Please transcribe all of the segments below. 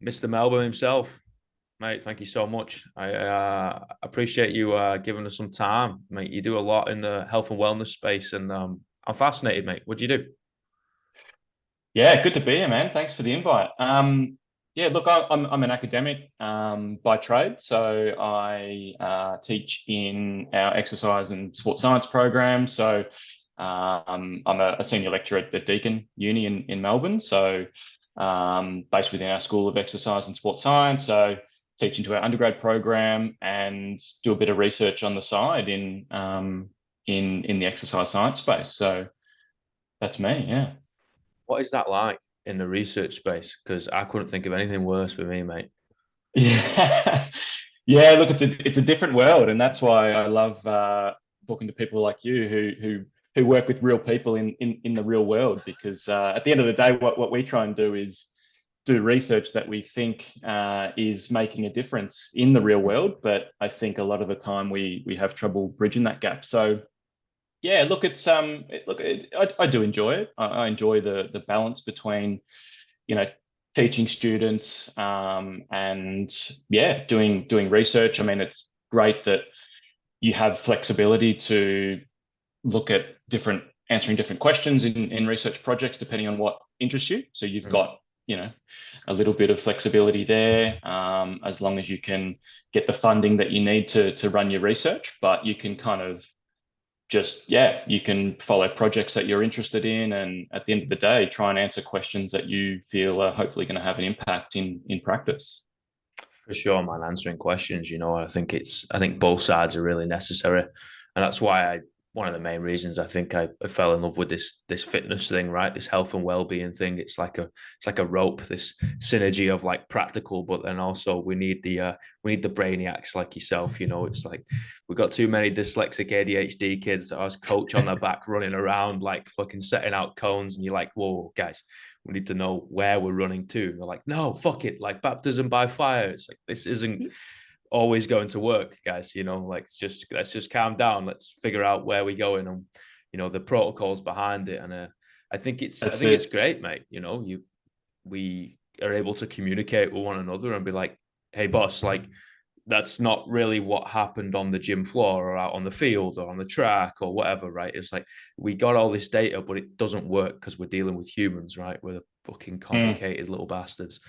Mr. Melbourne himself, mate. Thank you so much. I appreciate you giving us some time, mate. You do a lot in the health and wellness space, and I'm fascinated, mate. What do you do? Yeah, good to be here, man. Thanks for the invite. Yeah, look, I'm an academic by trade, so I teach in our exercise and sports science program. So I'm a senior lecturer at the Deakin Uni in Melbourne, so based within our School of Exercise and Sports Science. So teach into our undergrad program and do a bit of research on the side in the exercise science space. So that's me. Yeah. What is that like in the research space? Because I couldn't think of anything worse for me, mate. Yeah. Yeah, look, it's a different world, and that's why I love talking to people like you who work with real people in the real world. Because at the end of the day, what we try and do is do research that we think is making a difference in the real world. But I think a lot of the time we have trouble bridging that gap. So yeah, look, I do enjoy it. I enjoy the balance between you know teaching students and yeah doing research. I mean, it's great that you have flexibility to look at different answering different questions in research projects depending on what interests you, so you've Mm. got a little bit of flexibility there, as long as you can get the funding that you need to run your research, but you can kind of just yeah you can follow projects that you're interested in, and at the end of the day try and answer questions that you feel are hopefully going to have an impact in practice. For sure, man. Answering questions, I think both sides are really necessary, and that's why I one of the main reasons I think I fell in love with this fitness thing, right? This health and well being thing. It's like a rope, this synergy of like practical, but then also we need the brainiacs like yourself. It's like we've got too many dyslexic ADHD kids that us coach on their back running around like fucking setting out cones, and you're like, whoa, guys, we need to know where we're running to. And they're like, no, fuck it, like baptism by fire. It's like this isn't always going to work, guys. Like let's just calm down. Let's figure out where we're going and the protocols behind it. And I That's think it's it. great, mate. We are able to communicate with one another and be like, hey, boss, like that's not really what happened on the gym floor or out on the field or on the track or whatever, right? It's like we got all this data, but it doesn't work because we're dealing with humans, right? We're fucking Mm, complicated little bastards.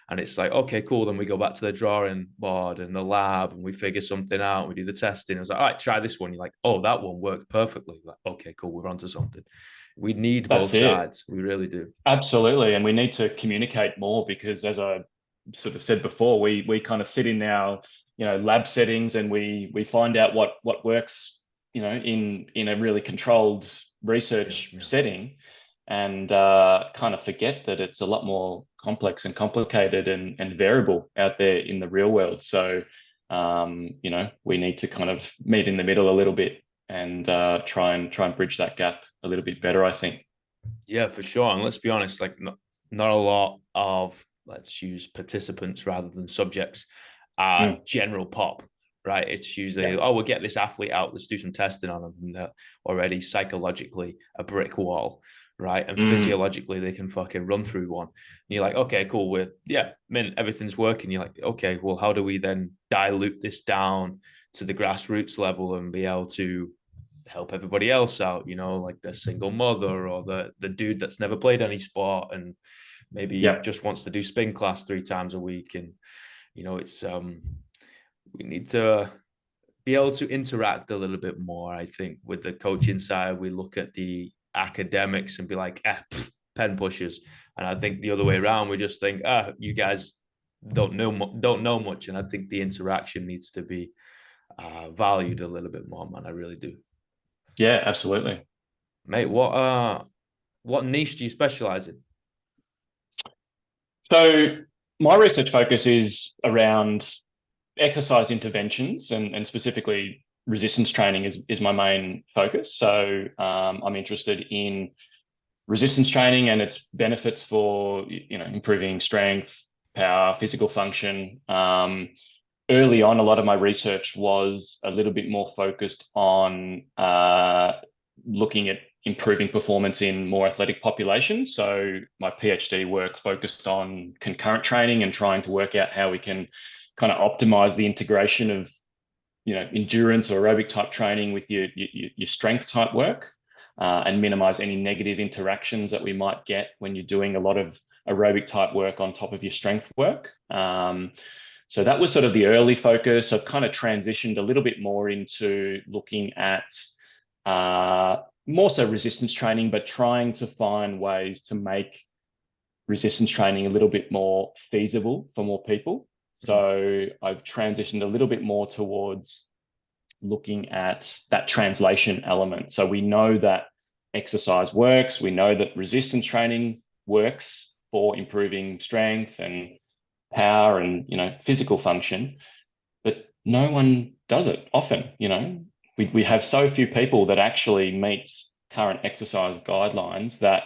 And it's like, okay, cool. Then we go back to the drawing board and the lab and we figure something out. We do the testing. I was like, all right, try this one. You're like, oh, that one worked perfectly. Like, okay, cool. We're onto something. We need that's both it. sides. We really do. Absolutely, and we need to communicate more because, as I sort of said before, we kind of sit in our lab settings and we find out what works in a really controlled Yeah, research yeah. setting, and kind of forget that it's a lot more complex and complicated and variable out there in the real world. So we need to kind of meet in the middle a little bit and try and bridge that gap a little bit better, I think. Yeah, for sure. And let's be honest, like not a lot of let's use participants rather than subjects are Mm, general pop, right? It's yeah. usually, oh, we'll get this athlete out, let's do some testing on them. And they're already psychologically a brick wall, right? And Mm, physiologically they can fucking run through one. And you're like, okay, cool. I mean, everything's working. You're like, okay, well, how do we then dilute this down to the grassroots level and be able to help everybody else out, like the single mother or the dude that's never played any sport and maybe yeah. just wants to do spin class 3 times a week. And it's we need to be able to interact a little bit more. I think with the coaching side, we look at the academics and be like, pen pushers. And I think the other way around, we just think, you guys don't know much. And I think the interaction needs to be valued a little bit more, man. I really do. Yeah, absolutely. Mate, what niche do you specialize in? So my research focus is around exercise interventions, and specifically resistance training is my main focus. So I'm interested in resistance training and its benefits for improving strength, power, physical function. Early on, a lot of my research was a little bit more focused on looking at improving performance in more athletic populations. So my PhD work focused on concurrent training and trying to work out how we can kind of optimize the integration of, endurance or aerobic type training with your strength type work, and minimize any negative interactions that we might get when you're doing a lot of aerobic type work on top of your strength work. So that was sort of the early focus. I've kind of transitioned a little bit more into looking at more so resistance training, but trying to find ways to make resistance training a little bit more feasible for more people. So I've transitioned a little bit more towards looking at that translation element. So we know that exercise works. We know that resistance training works for improving strength and power and, physical function, but no one does it often. We have so few people that actually meet current exercise guidelines that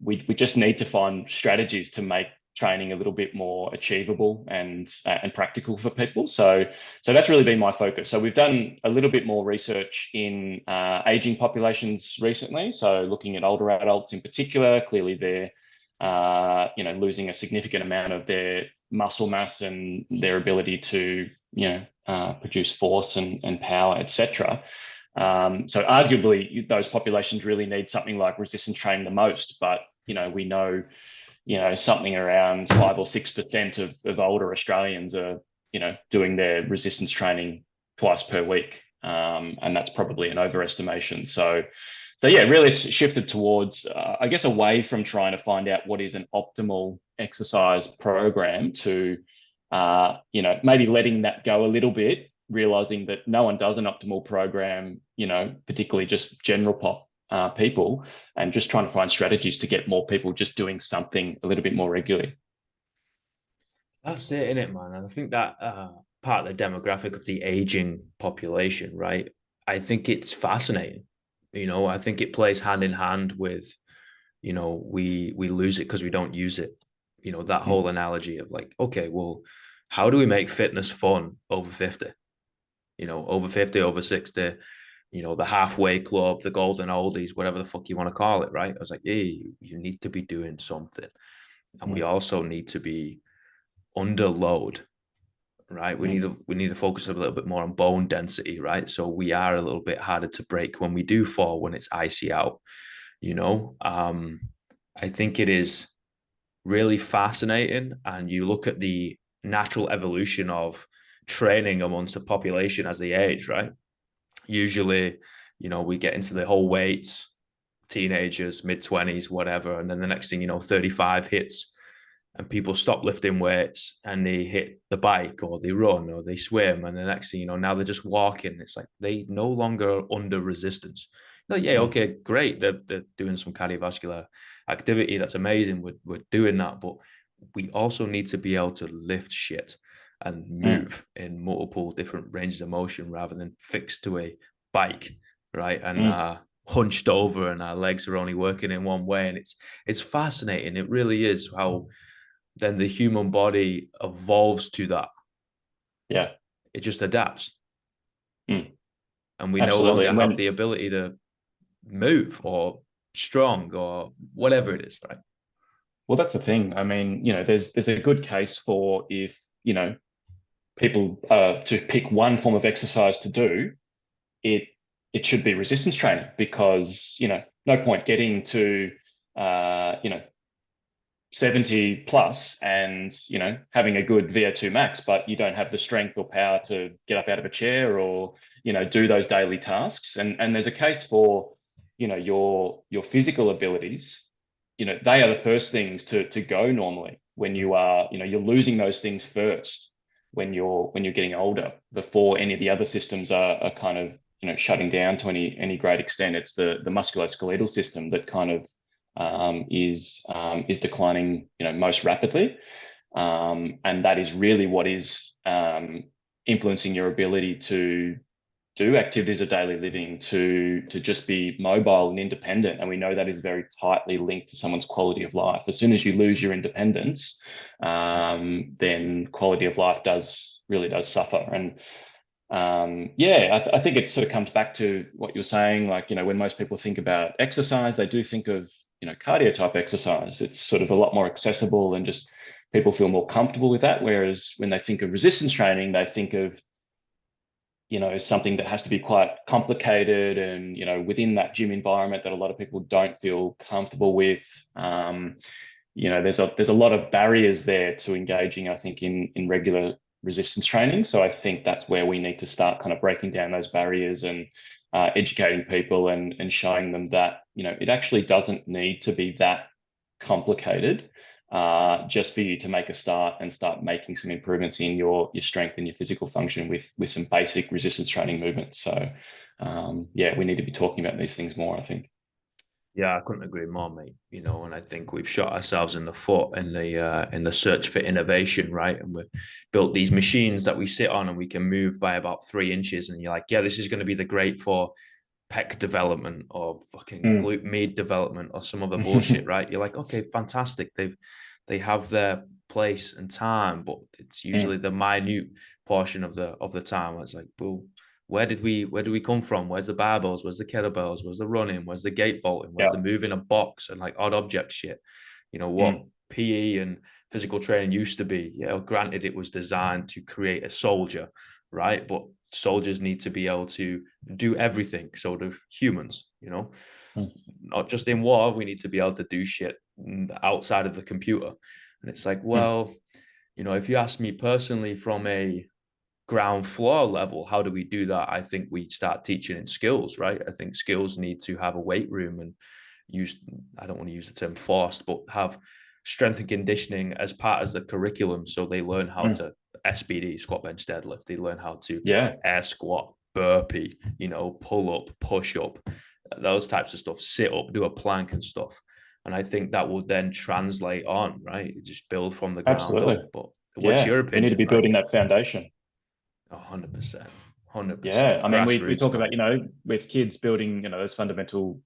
we just need to find strategies to make training a little bit more achievable and practical for people. So that's really been my focus. So we've done a little bit more research in aging populations recently. So looking at older adults in particular, clearly they're losing a significant amount of their muscle mass and their ability to produce force and power, etc. So arguably those populations really need something like resistance training the most, but we know something around 5 or 6% of older Australians are doing their resistance training twice per week, and that's probably an overestimation. So yeah, really it's shifted towards I guess away from trying to find out what is an optimal exercise program to maybe letting that go a little bit, realizing that no one does an optimal program, particularly just general people, and just trying to find strategies to get more people just doing something a little bit more regularly. That's it, isn't it, man? And I think that part of the demographic of the aging population, right? I think it's fascinating. I think it plays hand in hand with, we lose it because we don't use it. That whole analogy of like, okay, well, how do we make fitness fun over 50? Over 50, over 60, the halfway club, the golden oldies, whatever the fuck you want to call it, right? I was like, hey, you need to be doing something. And we also need to be under load, right? We need to focus a little bit more on bone density, right? So we are a little bit harder to break when we do fall, when it's icy out. I think it is really fascinating, and you look at the natural evolution of training amongst the population as they age, right? Usually, we get into the whole weights, teenagers, mid-20s, whatever, and then the next thing 35 hits and people stop lifting weights and they hit the bike or they run or they swim, and the next thing now they're just walking. It's like they no longer under resistance. Yeah, okay, great, they're doing some cardiovascular activity, that's amazing, we're doing that, but we also need to be able to lift shit and move in multiple different ranges of motion rather than fixed to a bike, right? And hunched over, and our legs are only working in one way. And it's fascinating. It really is how then the human body evolves to that. Yeah. It just adapts. And we Absolutely. no longer have the ability to move or strong or whatever it is, right? Well, that's the thing. I mean, there's a good case for if, people to pick one form of exercise to do, it should be resistance training, because, no point getting to, 70 plus and, having a good VO2 max, but you don't have the strength or power to get up out of a chair or, do those daily tasks. And there's a case for, your physical abilities. They are the first things to go normally when you are, you're losing those things first when you're getting older, before any of the other systems are kind of, shutting down to any great extent. It's the musculoskeletal system that kind of is declining, most rapidly, and that is really what is influencing your ability to do activities of daily living, to just be mobile and independent. And we know that is very tightly linked to someone's quality of life. As soon as you lose your independence, then quality of life really does suffer. And yeah, I think it sort of comes back to what you're saying. Like, when most people think about exercise, they do think of, cardio type exercise. It's sort of a lot more accessible and just people feel more comfortable with that. Whereas when they think of resistance training, they think of, something that has to be quite complicated and, within that gym environment that a lot of people don't feel comfortable with. There's a lot of barriers there to engaging, I think, in regular resistance training. So I think that's where we need to start kind of breaking down those barriers and educating people and showing them that, it actually doesn't need to be that complicated just for you to make a start and start making some improvements in your strength and your physical function with some basic resistance training movements. So yeah, we need to be talking about these things more, I think. Yeah, I couldn't agree more, mate. And I think we've shot ourselves in the foot in the search for innovation, right? And we've built these machines that we sit on and we can move by about 3 inches. And you're like, yeah, this is going to be the great for pec development or fucking Mm. glute med development or some other bullshit, right? You're like, okay, fantastic. They have their place and time, but it's usually Mm. the minute portion of the time where it's like, well, where do we come from? Where's the barbells? Where's the kettlebells? Where's the running? Where's the gate vaulting? Where's Yeah. the moving a box and like odd object shit? What Mm. PE and physical training used to be. Yeah, granted, it was designed to create a soldier, right? But soldiers need to be able to do everything, sort of humans. Mm. Not just in war, we need to be able to do shit outside of the computer. And it's like, Mm. well, if you ask me personally from a ground floor level, how do we do that? I think we start teaching in skills, right? I think skills need to have a weight room and use, I don't want to use the term forced, but have strength and conditioning as part of the curriculum. So they learn how Mm. to SBD, squat, bench, deadlift. They learn how to Yeah. air squat, burpee, pull up, push up, those types of stuff, sit up, do a plank and stuff. And I think that will then translate on, right? Just build from the ground Absolutely. up. But what's Yeah. your We need to opinion, be right? building that foundation. 100%. 100%. Yeah, I mean, we Grassroots, talk man. about, with kids building, those fundamental,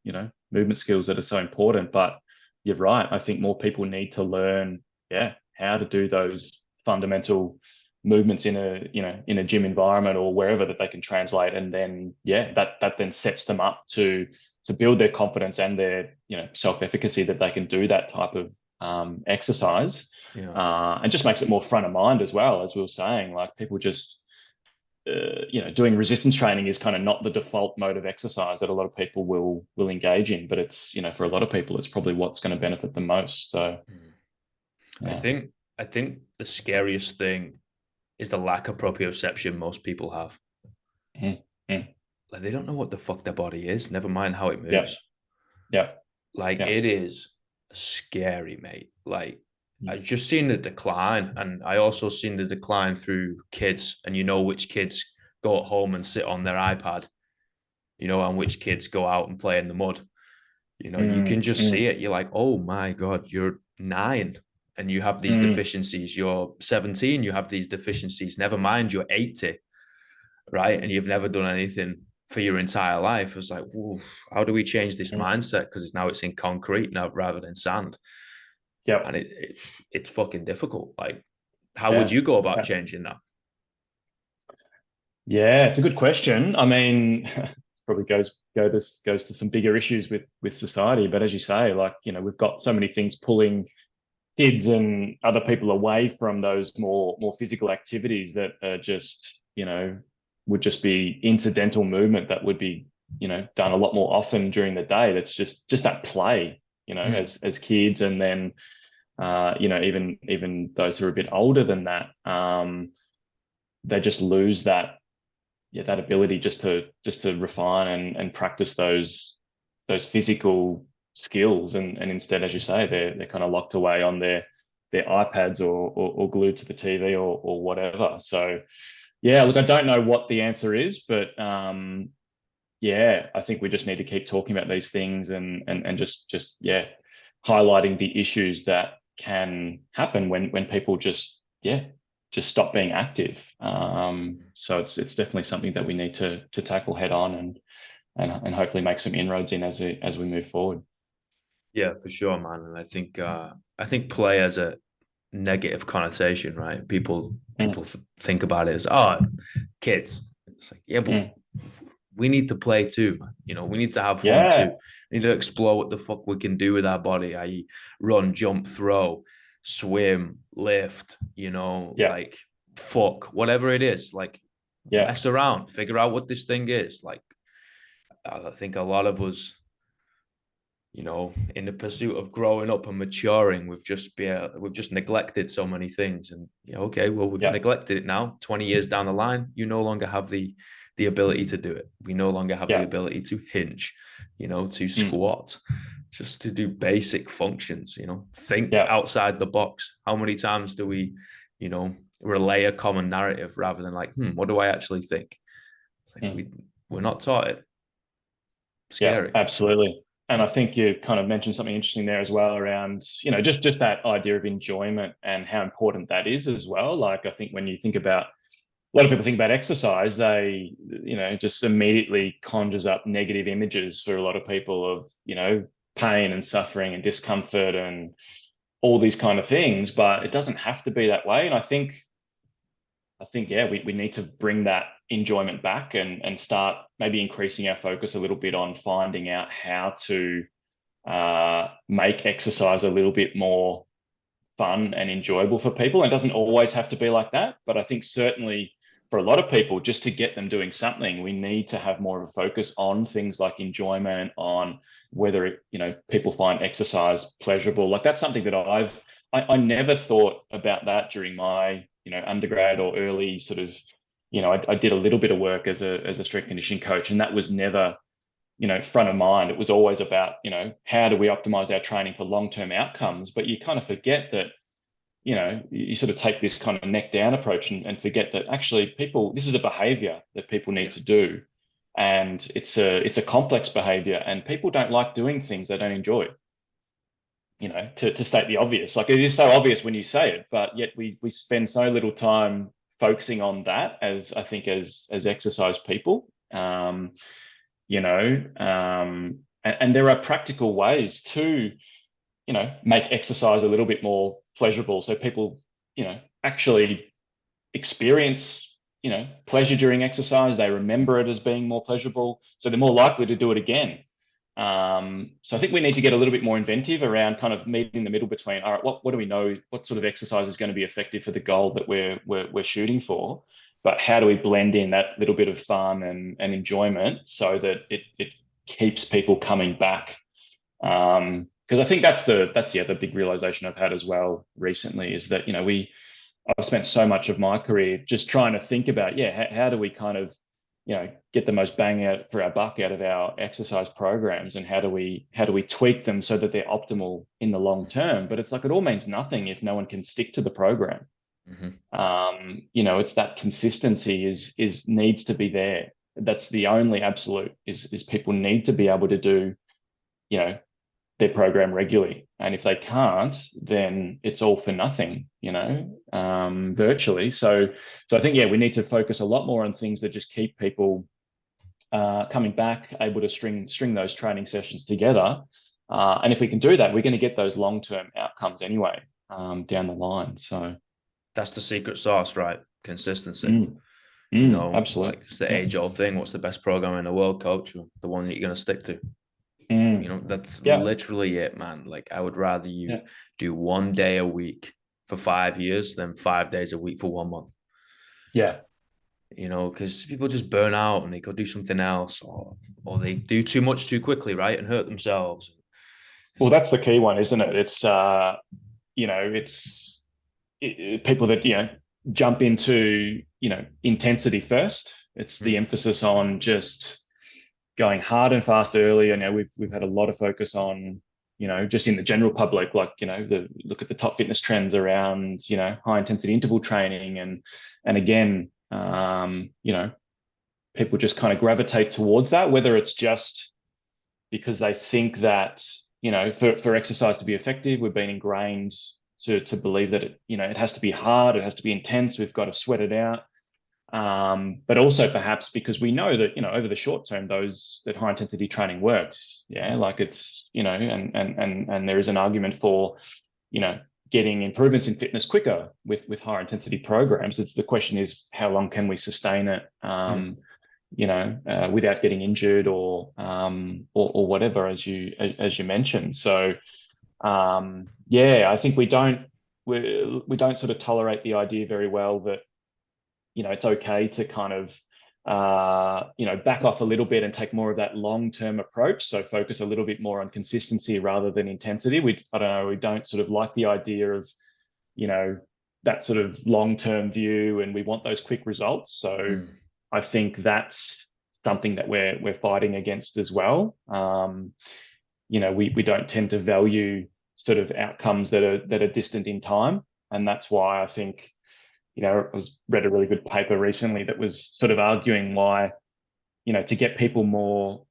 movement skills that are so important. But you're right. I think more people need to learn, yeah, how to do those fundamental movements in a gym environment or wherever that they can translate. And then, yeah, that then sets them up to build their confidence and their, self-efficacy that they can do that type of exercise. Yeah. And just makes it more front of mind as well, as we were saying. Like people just doing resistance training is kind of not the default mode of exercise that a lot of people will engage in, but it's, for a lot of people, it's probably what's going to benefit them most. So Mm. I yeah. think I think the scariest thing is the lack of proprioception most people have. Mm. Mm. Like they don't know what the fuck their body is, never mind how it Yeah. moves. Yeah. Like Yeah. it is scary, mate. Like I Mm. just seen the decline, and I also seen the decline through kids, and which kids go at home and sit on their iPad, and which kids go out and play in the mud. You can Mm. just see Mm. it. You're like, oh my God, you're 9 and you have these Mm. deficiencies. You're 17, you have these deficiencies. Never mind, you're 80, right? And you've never done anything for your entire life. It's like, whoa, how do we change this Mm. mindset? Because now it's in concrete now rather than sand. And Yep. it's fucking difficult. Like, how would Yeah. you go about Yeah. changing that? Yeah, it's a good question. I mean, it probably goes to some bigger issues with society. But as you say, like, we've got so many things pulling kids and other people away from those more physical activities that are just, would just be incidental movement that would be, done a lot more often during the day. That's just that play, Mm. as kids, and then even those who are a bit older than that, they just lose that ability just to refine and practice those physical skills, and instead, as you say, they're kind of locked away on their iPads or glued to the TV or whatever. So yeah, look, I don't know what the answer is, but yeah, I think we just need to keep talking about these things and just yeah, highlighting the issues that can happen when people just stop being active. So it's definitely something that we need to tackle head on and hopefully make some inroads in as we move forward. Yeah, for sure, man. And I think play has a negative connotation, right? People Mm. think about it as, oh, kids. It's like, yeah, but mm. we need to play too, man. You know, we need to have fun too. Yeah, We need to explore what the fuck we can do with our body, i.e., run, jump, throw, swim, lift, you know, yeah, like fuck, whatever it is, like yeah, mess around, figure out what this thing is. Like, I think a lot of us, you know, in the pursuit of growing up and maturing, we've just neglected so many things. And you know, okay, well, we've yeah, neglected it now. 20 years down the line, you no longer have the ability to do it. We no longer have the yeah, ability to hinge, you know, to mm, squat, just to do basic functions, you know, think yeah, outside the box. How many times do we, you know, relay a common narrative rather than like, what do I actually think? Like mm. we're not taught it. Yeah, Scary. absolutely. And I think you kind of mentioned something interesting there as well around, just that idea of enjoyment and how important that is as well. Like I think when you think about a lot of people think about exercise, they, just immediately conjures up negative images for a lot of people of, pain and suffering and discomfort and all these kind of things. But it doesn't have to be that way. And I think, yeah, we need to bring that enjoyment back and start maybe increasing our focus a little bit on finding out how to make exercise a little bit more fun and enjoyable for people. It doesn't always have to be like that, but I think certainly for a lot of people, just to get them doing something, we need to have more of a focus on things like enjoyment, on whether people find exercise pleasurable. Like that's something that I never thought about that during my undergrad or early sort of I did a little bit of work as a strength conditioning coach, and that was never front of mind. It was always about how do we optimize our training for long-term outcomes, but you kind of forget that you sort of take this kind of neck down approach and forget that actually this is a behavior that people need Yeah. to do, and it's a complex behavior, and people don't like doing things they don't enjoy. To state the obvious, like it is so obvious when you say it, but yet we spend so little time focusing on that as I think as exercise people. And there are practical ways to make exercise a little bit more pleasurable so people actually experience pleasure during exercise. They remember it as being more pleasurable, so they're more likely to do it again. So I think we need to get a little bit more inventive around kind of meeting the middle between, all right, what do we know, what sort of exercise is going to be effective for the goal that we're shooting for, but how do we blend in that little bit of fun and enjoyment so that it keeps people coming back. Because I think that's the other big realization I've had as well recently is that I've spent so much of my career just trying to think about how do we kind of get the most bang out for our buck out of our exercise programs, and how do we tweak them so that they're optimal in the long term. But it's like it all means nothing if no one can stick to the program. Mm-hmm. It's that consistency is needs to be there. That's the only absolute is people need to be able to do you know their program regularly. And if they can't, then it's all for nothing, virtually. So I think, yeah, we need to focus a lot more on things that just keep people coming back, able to string those training sessions together. And if we can do that, we're going to get those long-term outcomes anyway, down the line. So, That's the secret sauce, right? Consistency. You know, like absolutely. it's the Yeah. age-old thing. What's the best program in the world, coach? The one that you're gonna stick to. You Mm, know, that's yeah. literally it, man. Like I would rather you Yeah. do 1 day a week for 5 years than 5 days a week for 1 month. Yeah. You know, because people just burn out and they go do something else, or they do too much too quickly, right, and hurt themselves. It's Well, like, that's the key one, isn't it? People that jump into intensity first. It's the emphasis on just going hard and fast early. I know we've had a lot of focus on just in the general public, like the look at the top fitness trends around high intensity interval training, and again people just kind of gravitate towards that, whether it's just because they think that for exercise to be effective, we've been ingrained to believe that it has to be hard, it has to be intense, we've got to sweat it out. But also perhaps because we know that over the short term that high intensity training works. Yeah, like it's and there is an argument for getting improvements in fitness quicker with higher intensity programs. It's the question is how long can we sustain it, without getting injured or whatever, as you mentioned. So I think we don't sort of tolerate the idea very well that it's okay to kind of back off a little bit and take more of that long-term approach. So focus a little bit more on consistency rather than intensity. I don't know, we don't sort of like the idea of, that sort of long-term view, and we want those quick results. So I think that's something that we're fighting against as well. We don't tend to value sort of outcomes that are distant in time. And that's why I think, I read a really good paper recently that was sort of arguing why, to get people more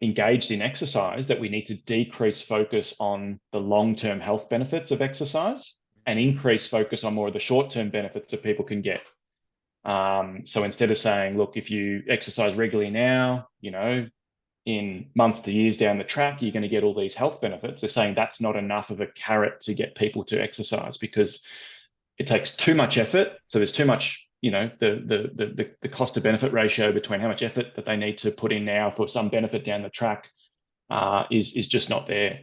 engaged in exercise, that we need to decrease focus on the long-term health benefits of exercise and increase focus on more of the short-term benefits that people can get. So instead of saying, look, if you exercise regularly now, in months to years down the track, you're going to get all these health benefits. They're saying that's not enough of a carrot to get people to exercise, because it takes too much effort. So there's too much, the cost to benefit ratio between how much effort that they need to put in now for some benefit down the track is just not there.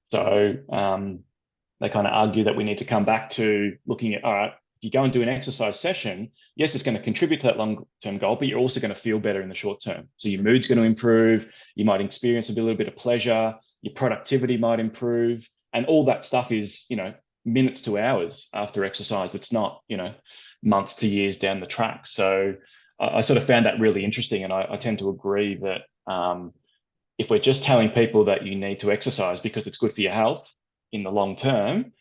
So they kind of argue that we need to come back to looking at, all right, if you go and do an exercise session, yes, it's going to contribute to that long-term goal, but you're also going to feel better in the short term. So your mood's going to improve. You might experience a little bit of pleasure. Your productivity might improve. And all that stuff is, minutes to hours after exercise. It's not, months to years down the track. So I sort of found that really interesting. And I tend to agree that if we're just telling people that you need to exercise because it's good for your health in the long term,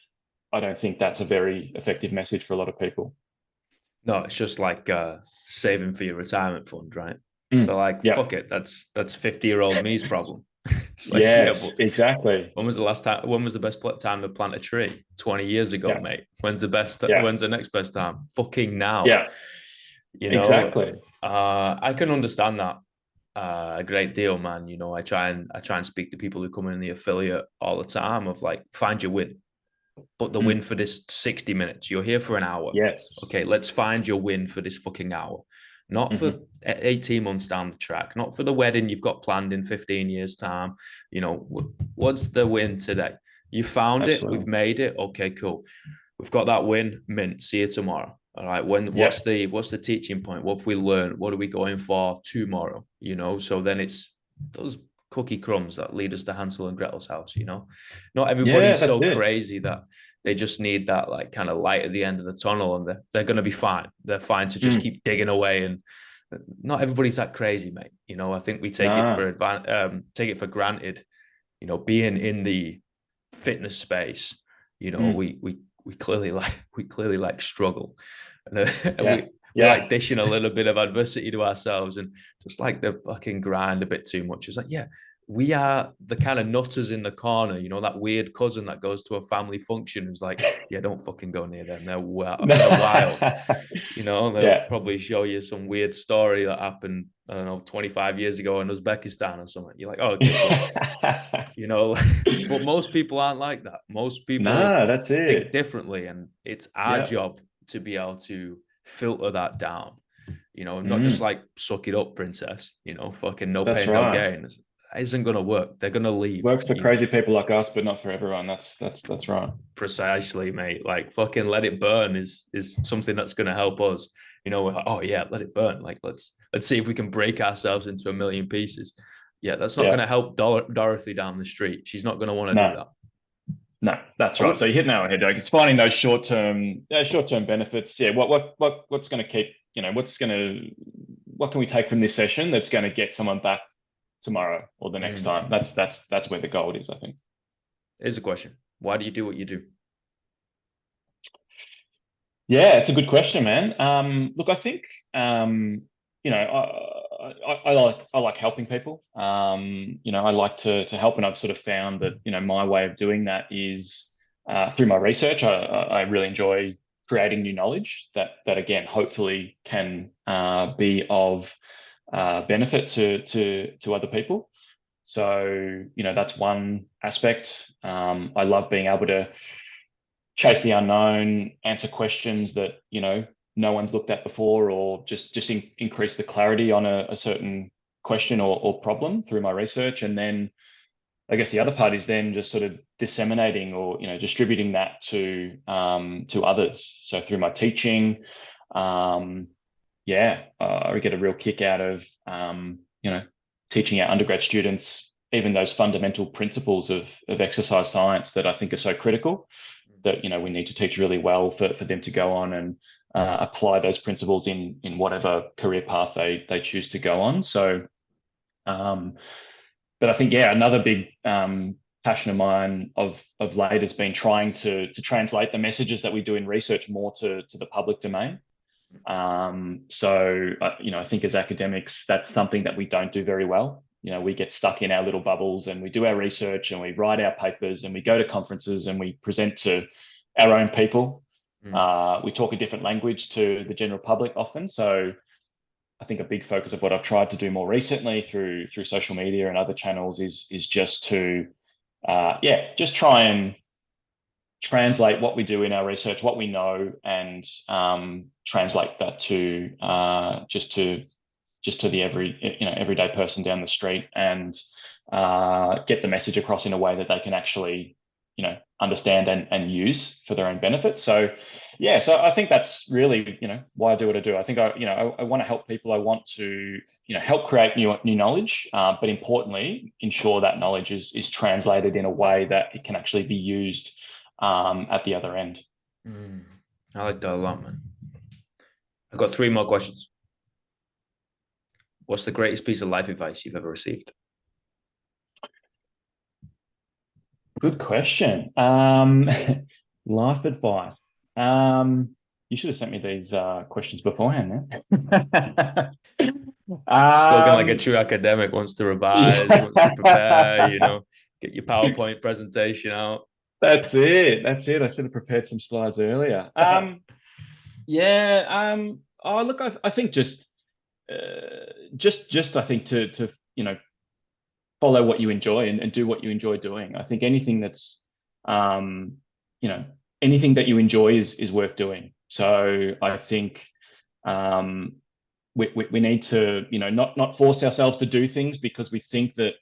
I don't think that's a very effective message for a lot of people. No, it's just like saving for your retirement fund, right? They're Mm, like, yeah. fuck it, that's 50-year-old me's problem. It's like, yeah, Yes, but exactly. when was the last time? When was the best time to plant a tree? 20 years ago, Yeah. mate. When's the best? Yeah. When's the next best time? Fucking now. Yeah. You know, Exactly. I can understand that a great deal, man. I try and speak to people who come in the affiliate all the time of like, find your win, but the win Mm, for this 60 minutes. You're here for an hour. yes. Okay, let's find your win for this fucking hour. Not for Hmm. 18 months down the track, not for the wedding you've got planned in 15 years' time. What's the win today? You found it, we've Absolutely. made it. Okay, cool. We've got that win, mint. See you tomorrow. All right. Yeah. What's the teaching point? What have we learned? What are we going for tomorrow? So then it's those cookie crumbs that lead us to Hansel and Gretel's house. Not Yeah, everybody's that's so it. crazy that they just need that like kind of light at the end of the tunnel, and they're going to be fine. They're fine to just Mm, keep digging away. And not everybody's that crazy, mate. I think we nah. take it for granted. Being in the fitness space, Mm, we clearly like struggle, and, and yeah. we like Yeah. dishing a little bit of adversity to ourselves, and just like the fucking grind a bit too much. It's like, yeah, we are the kind of nutters in the corner, that weird cousin that goes to a family function who's like, yeah, don't fucking go near them. They're wild. They'll Yeah. probably show you some weird story that happened, I don't know, 25 years ago in Uzbekistan or something. You're like, oh, okay, cool. you know but most people aren't like that. Most people Nah, that's think it. differently, and it's our Yeah. job to be able to filter that down, not just Mm, like suck it up, princess, fucking no that's pain no right. gain. It isn't going to work. They're going to leave. Works for crazy people like us, but not for everyone. That's right. Precisely, mate. Like, fucking let it burn is something that's going to help us. We're like, oh yeah, let it burn. Like, let's see if we can break ourselves into a million pieces. Yeah, that's not going Yeah. to help Dorothy down the street. She's not going to want to do No, that. no, that's I right. would So you hit nail on the head, Doug. It's finding those short term benefits. Yeah. What's going to keep, what can we take from this session that's going to get someone back tomorrow or the next time? mm. That's where the gold is, I think. Here's a question: why do you do what you do? Yeah, it's a good question, man. Look, I think I like helping people. I like to help, and I've sort of found that my way of doing that is through my research. I really enjoy creating new knowledge that again, hopefully, can be of benefit to other people. So that's one aspect. I love being able to chase the unknown, answer questions that, no one's looked at before, or just increase the clarity on a certain question or problem through my research. And then I guess the other part is then just sort of disseminating or distributing that to others. So through my teaching, I get a real kick out of teaching our undergrad students even those fundamental principles of exercise science that I think are so critical, that we need to teach really well for them to go on and apply those principles in whatever career path they choose to go on. So, but I think another big passion of mine of late has been trying to translate the messages that we do in research more to the public domain. I think as academics, that's something that we don't do very well. We get stuck in our little bubbles, and we do our research and we write our papers and we go to conferences and we present to our own people. We talk a different language to the general public often. So I think a big focus of what I've tried to do more recently through social media and other channels is just to just try and translate what we do in our research, what we know, and translate that to the everyday person down the street, and get the message across in a way that they can actually understand and use for their own benefit. So so I think that's really why I do what I do. I think I want to help people. I want to help create new knowledge, but importantly ensure that knowledge is translated in a way that it can actually be used at the other end. I like that a lot, man. I've got 3 more questions. What's the greatest piece of life advice you've ever received? Good question. Life advice. You should have sent me these questions beforehand, man. Spoken like a true academic, wants to revise, wants to prepare, get your PowerPoint presentation out. That's it. I should have prepared some slides earlier. Oh, look, I think just I think to follow what you enjoy and do what you enjoy doing. I think anything that's anything that you enjoy is worth doing. So I think we need to not force ourselves to do things because we think that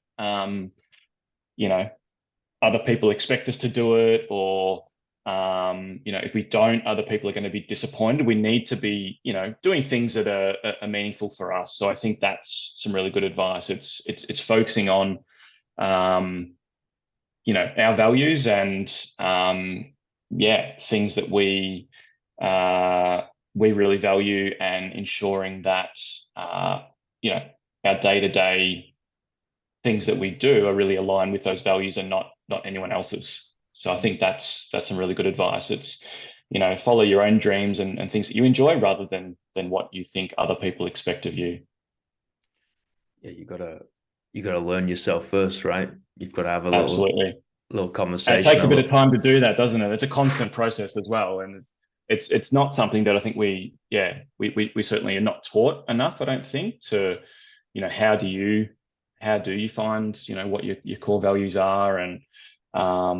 other people expect us to do it, or if we don't, other people are going to be disappointed. We need to be doing things that are meaningful for us. So I think that's some really good advice. It's focusing on our values and things that we really value, and ensuring that our day-to-day things that we do are really aligned with those values and not anyone else's. So I think that's some really good advice. It's follow your own dreams and things that you enjoy, rather than what you think other people expect of you. Yeah, you gotta learn yourself first, right? You've got to have a little conversation. And it takes a bit of time to do that, doesn't it? It's a constant process as well, and it's not something that I think we certainly are not taught enough. I don't think to how do you find what your core values are, and how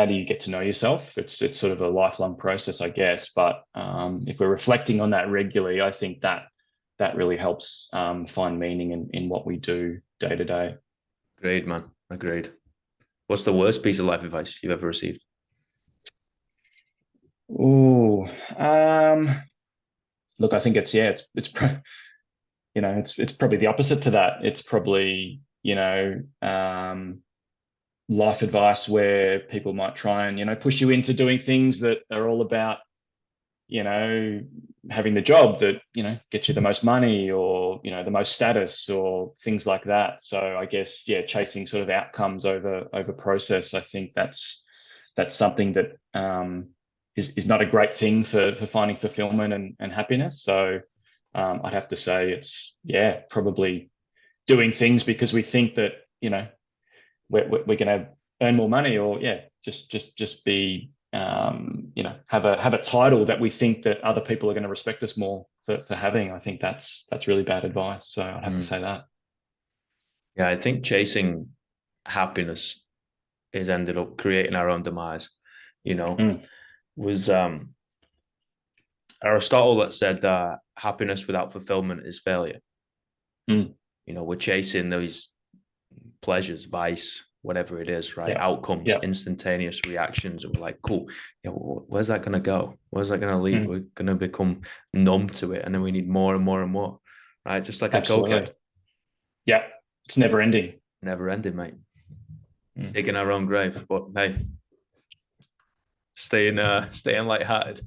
do you get to know yourself? It's sort of a lifelong process, I guess. But if we're reflecting on that regularly, I think that really helps find meaning in what we do day to day. Agreed, man. Agreed. What's the worst piece of life advice you've ever received? Oh, look, I think it's probably the opposite to that. It's probably life advice where people might try and push you into doing things that are all about having the job that gets you the most money, or the most status, or things like that. So I guess chasing sort of outcomes over process. I think that's something that is not a great thing for finding fulfillment and happiness. So I'd have to say it's probably doing things because we think that we're going to earn more money, or just be have a title that we think that other people are going to respect us more for having. I think that's really bad advice. So I'd have to say that. Yeah, I think chasing happiness has ended up creating our own demise, You know, Mm, was Aristotle that said that happiness without fulfillment is failure. mm, We're chasing those pleasures, vice, whatever it is, right? yeah, Outcomes, yeah, instantaneous reactions. And we're like, cool, yeah, where's that going to go? Where's that going to lead? mm, We're going to become numb to it. And then we need more and more and more, right? Just like a absolutely. cokehead, Yeah, it's never ending. never ending, mate. Mm. Digging our own grave. But hey, staying lighthearted.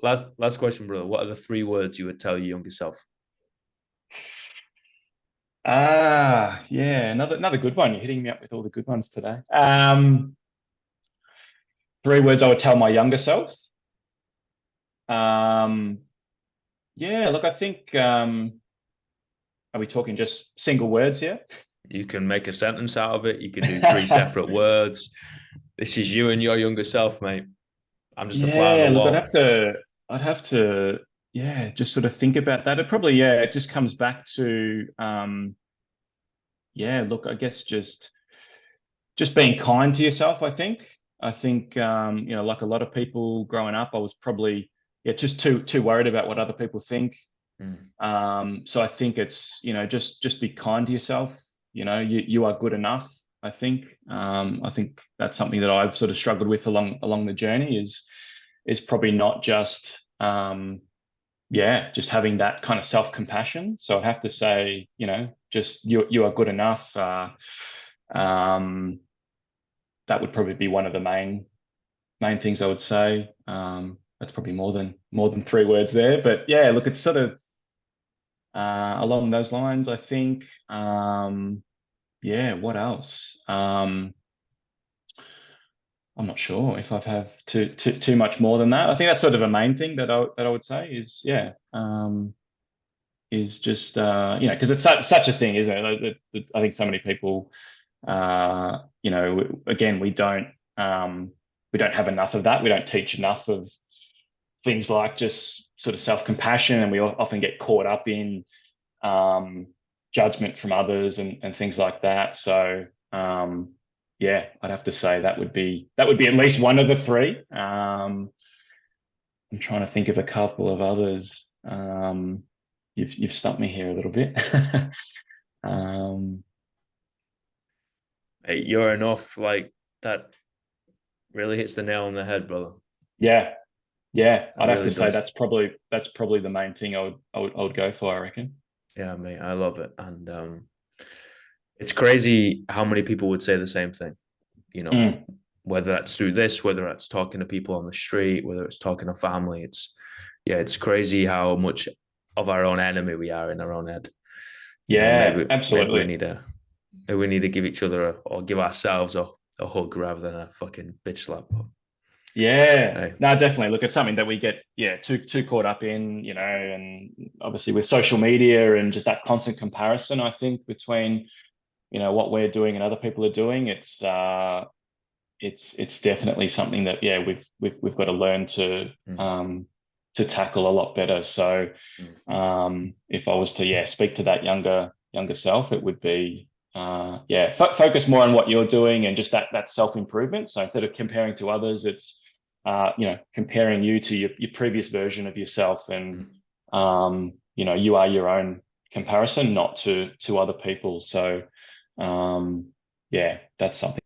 Last question, brother. What are the three words you would tell your younger self? Yeah, another good one. You're hitting me up with all the good ones today. Three words I would tell my younger self. Um, yeah, look, I think are we talking just single words here? You can make a sentence out of it. You can do three separate words. This is you and your younger self, mate. I'm just a fly on the Yeah, look, wall. I'd have to, yeah, just sort of think about that. It probably, yeah, it just comes back to, yeah, look, I guess just being kind to yourself, I think like a lot of people growing up, I was probably, yeah, just too worried about what other people think. Mm. So I think it's, just be kind to yourself. You are good enough. I think that's something that I've sort of struggled with along the journey is probably not just yeah, just having that kind of self-compassion. So I'd have to say, just you are good enough. Um, that would probably be one of the main things I would say. That's probably more than three words there, but yeah, look, it's sort of along those lines, I think. Yeah, what else? I'm not sure if I've have too much more than that. I think that's sort of a main thing that I would say is yeah. Is just because it's such a thing, isn't it? I think so many people, again, we don't have enough of that. We don't teach enough of things like just sort of self-compassion, and we often get caught up in um, judgment from others and things like that. So yeah, I'd have to say that would be at least one of the three. I'm trying to think of a couple of others. You've stumped me here a little bit. um, Hey, you're enough. Like that really hits the nail on the head, brother. yeah, yeah, That I'd have to really say does. that's probably the main thing I would go for, I reckon. Yeah, mate. I love it. And it's crazy how many people would say the same thing, you know, Mm, whether that's through this, whether that's talking to people on the street, whether it's talking to family. Yeah, it's crazy how much of our own enemy we are in our own head. yeah, Maybe we absolutely. need to give each other or give ourselves a hug rather than a fucking bitch slap. Yeah, Hey, no, definitely. Look, it's something that we get, yeah, too caught up in, and obviously with social media and just that constant comparison, I think between, what we're doing and other people are doing, it's definitely something that, yeah, we've got to learn mm, to tackle a lot better. So mm, if I was to, yeah, speak to that younger self, it would be yeah, focus more on what you're doing and just that self-improvement. So instead of comparing to others, it's comparing you to your previous version of yourself, and mm. you are your own comparison, not to other people. So yeah, that's something